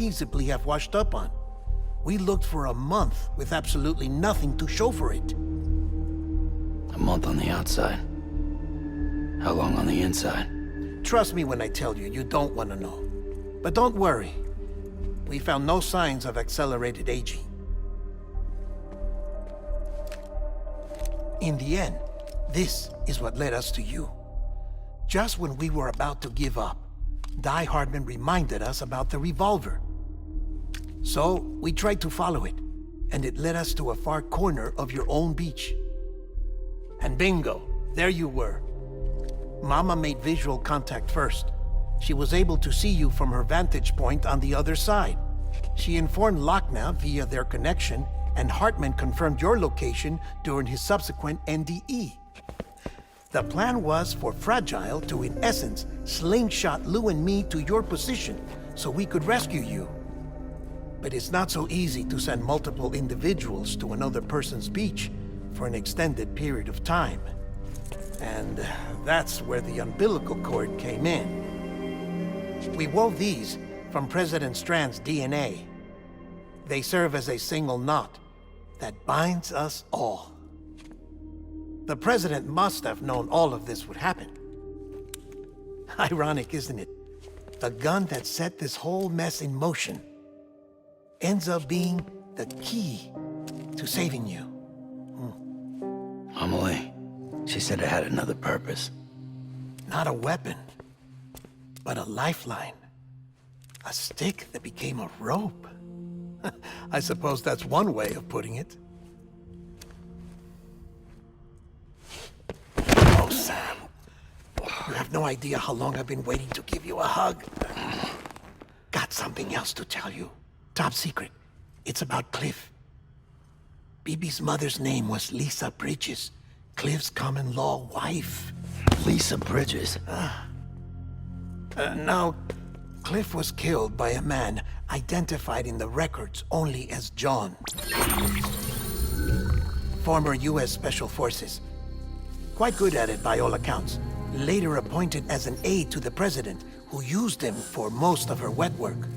feasibly have washed up on. We looked for a month with absolutely nothing to show for it. A month on the outside. How long on the inside? Trust me when I tell you, you don't want to know. But don't worry. We found no signs of accelerated aging. In the end, this is what led us to you. Just when we were about to give up, Die Hardman reminded us about the revolver. So, we tried to follow it, and it led us to a far corner of your own beach. And bingo, there you were. Mama made visual contact first. She was able to see you from her vantage point on the other side. She informed Lochna via their connection, and Hartman confirmed your location during his subsequent NDE. The plan was for Fragile to, in essence, slingshot Lou and me to your position so we could rescue you. But it's not so easy to send multiple individuals to another person's beach for an extended period of time. And that's where the umbilical cord came in. We wove these from President Strand's DNA. They serve as a single knot that binds us all. The President must have known all of this would happen. Ironic, isn't it? The gun that set this whole mess in motion ends up being the key to saving you. Amelie, she said it had another purpose. Not a weapon, but a lifeline. A stick that became a rope. I suppose that's one way of putting it. Oh, Sam. You have no idea how long I've been waiting to give you a hug. Got something else to tell you. Top secret. It's about Cliff. Bibi's mother's name was Lisa Bridges, Cliff's common-law wife. Lisa Bridges? Now, Cliff was killed by a man identified in the records only as John. Former U.S. Special Forces. Quite good at it by all accounts. Later appointed as an aide to the president, who used him for most of her wet work.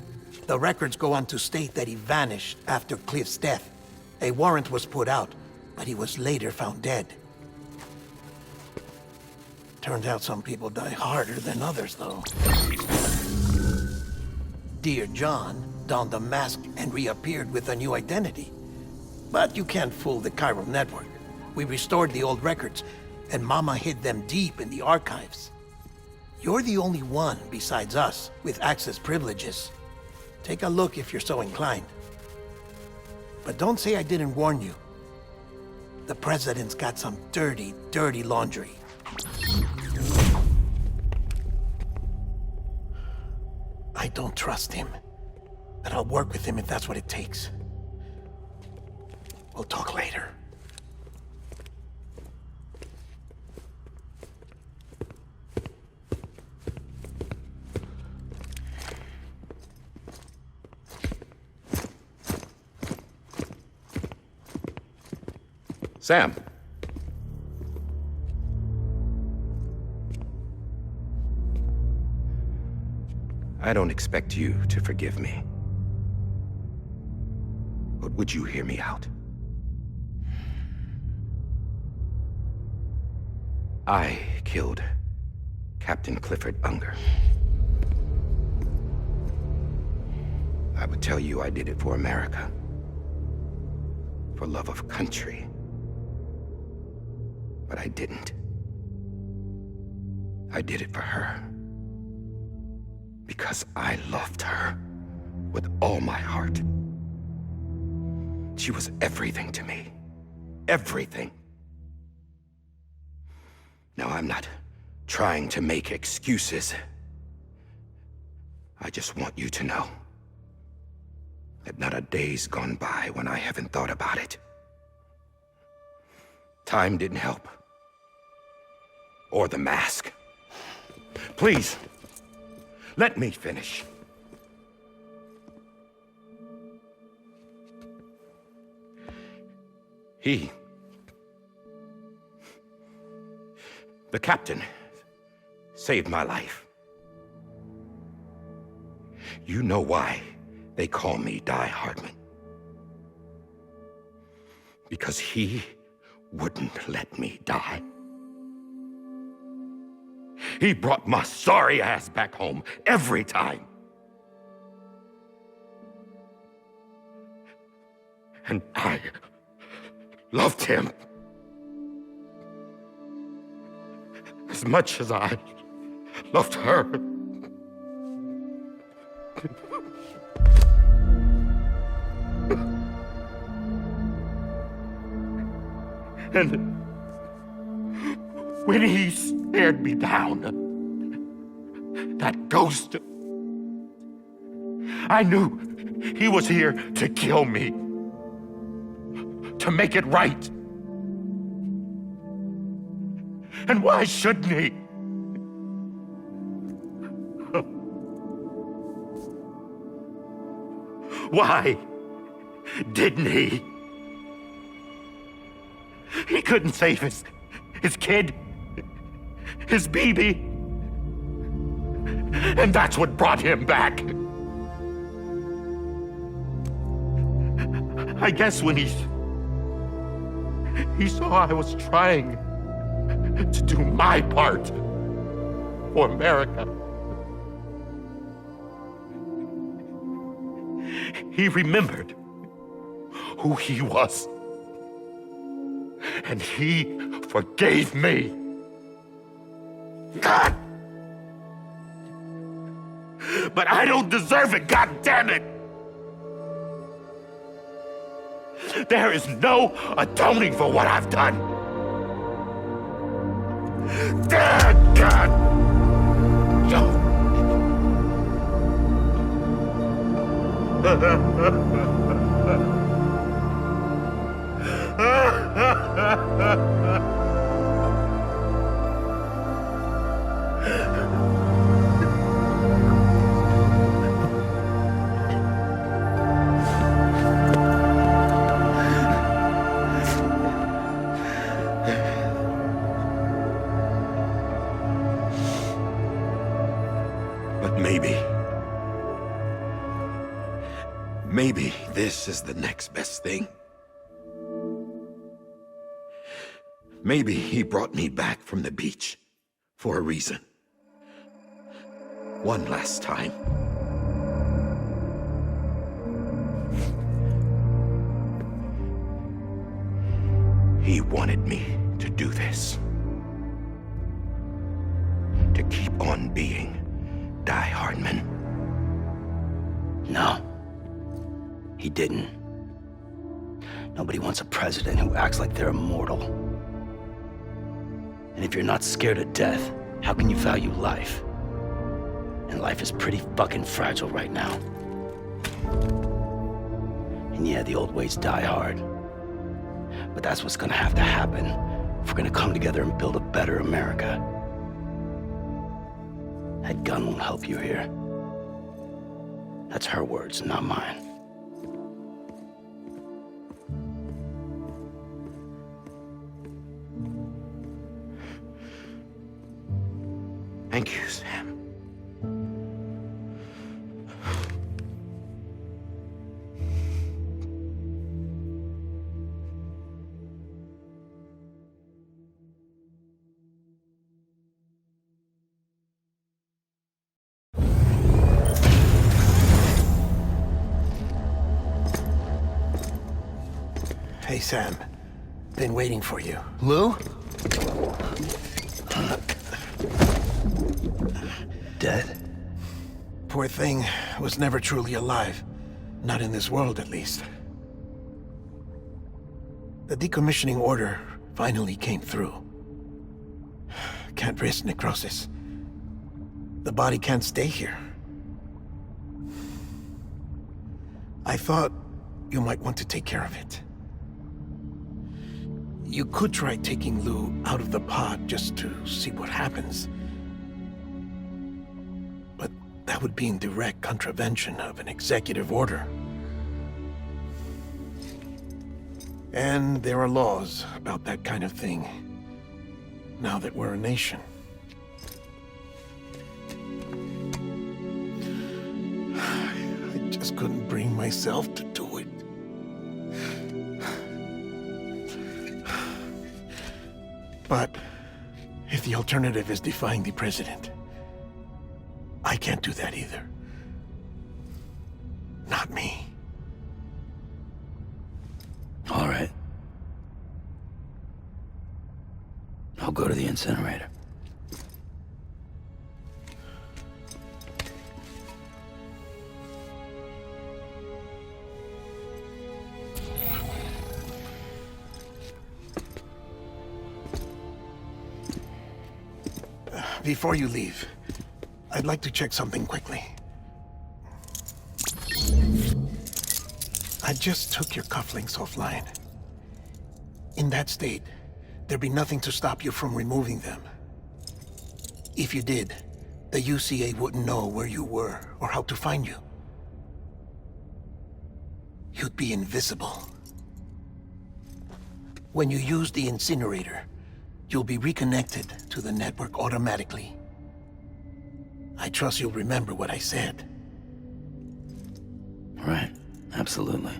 The records go on to state that he vanished after Cliff's death. A warrant was put out, but he was later found dead. Turned out some people die harder than others, though. Dear John donned a mask and reappeared with a new identity. But you can't fool the chiral network. We restored the old records, and Mama hid them deep in the archives. You're the only one, besides us, with access privileges. Take a look if you're so inclined. But don't say I didn't warn you. The President's got some dirty, dirty laundry. I don't trust him, but I'll work with him if that's what it takes. We'll talk later. Sam. I don't expect you to forgive me. But would you hear me out? I killed Captain Clifford Unger. I would tell you I did it for America. For love of country. But I didn't. I did it for her. Because I loved her with all my heart. She was everything to me. Everything. Now, I'm not trying to make excuses. I just want you to know that not a day's gone by when I haven't thought about it. Time didn't help. Or the mask. Please, let me finish. The captain, saved my life. You know why They call me Die Hardman. Because he wouldn't let me die. He brought my sorry ass back home every time. And I loved him as much as I loved her. And when he stared me down, that ghost, I knew he was here to kill me, to make it right. And why shouldn't he? Why didn't he? He couldn't save his kid, his baby. And that's what brought him back. I guess when he saw I was trying to do my part for America, he remembered who he was. And he forgave me. God! But I don't deserve it, God damn it! There is no atoning for what I've done. God! But maybe this is the next best thing. Maybe he brought me back from the beach for a reason. One last time. He wanted me to do this. To keep on being Die Hardman. No. He didn't. Nobody wants a president who acts like they're immortal. And if you're not scared of death, how can you value life? And life is pretty fucking fragile right now. And yeah, the old ways die hard. But that's what's gonna have to happen if we're gonna come together and build a better America. That gun won't help you here. That's her words, not mine. Thank you, Sam. Hey, Sam. Been waiting for you. Lou? Dead? Poor thing was never truly alive. Not in this world, at least. The decommissioning order finally came through. Can't risk necrosis. The body can't stay here. I thought you might want to take care of it. You could try taking Lou out of the pod just to see what happens. But that would be in direct contravention of an executive order. And there are laws about that kind of thing, now that we're a nation. I just couldn't bring myself to do it. But if the alternative is defying the president, I can't do that either. Not me. All right. I'll go to the incinerator. Before you leave, I'd like to check something quickly. I just took your cufflinks offline. In that state, there'd be nothing to stop you from removing them. If you did, the UCA wouldn't know where you were or how to find you. You'd be invisible. When you use the incinerator, you'll be reconnected to the network automatically. I trust you'll remember what I said. Right. Absolutely.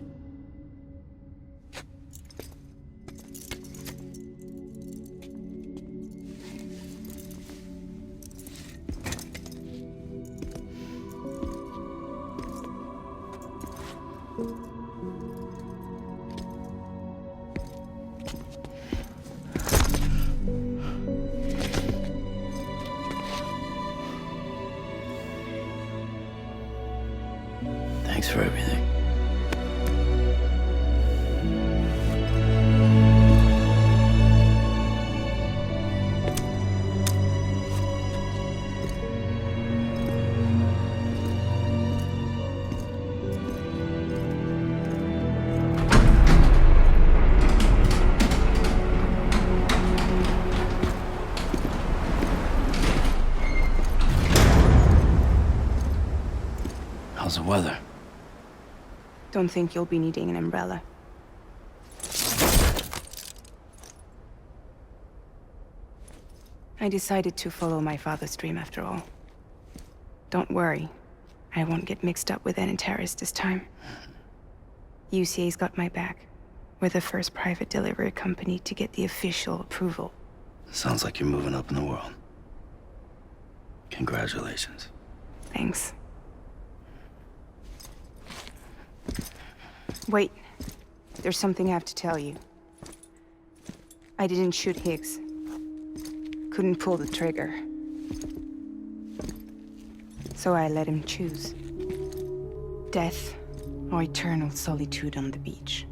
Thanks for everything. How's the weather? Don't think you'll be needing an umbrella. I decided to follow my father's dream after all. Don't worry. I won't get mixed up with any terrorists this time. UCA's got my back. We're the first private delivery company to get the official approval. Sounds like you're moving up in the world. Congratulations. Thanks. Wait. There's something I have to tell you. I didn't shoot Higgs. Couldn't pull the trigger. So I let him choose. Death or eternal solitude on the beach.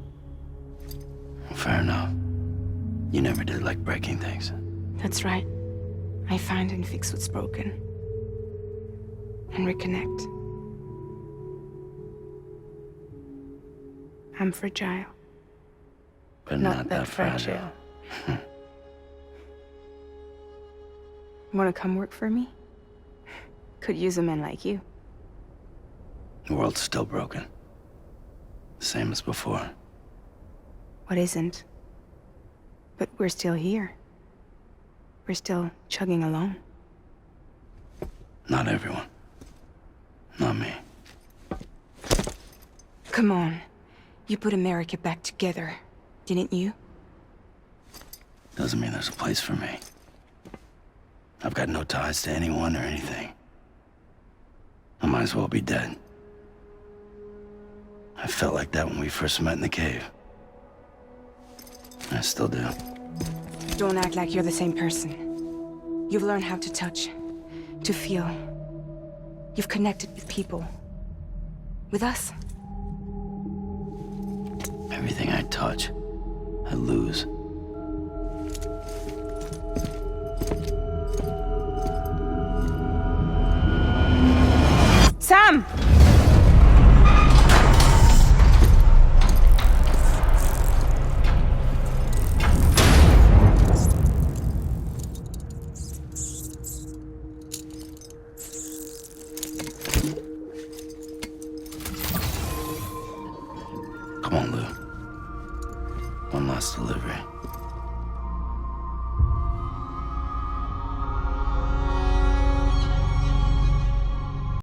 Fair enough. You never did like breaking things. That's right. I find and fix what's broken. And reconnect. I'm fragile. But not that fragile. Wanna come work for me? Could use a man like you. The world's still broken. Same as before. What isn't? But we're still here. We're still chugging along. Not everyone. Not me. Come on. You put America back together, didn't you? Doesn't mean there's a place for me. I've got no ties to anyone or anything. I might as well be dead. I felt like that when we first met in the cave. I still do. Don't act like you're the same person. You've learned how to touch, to feel. You've connected with people. With us. Everything I touch, I lose. Sam! Come on, Lou. One last delivery.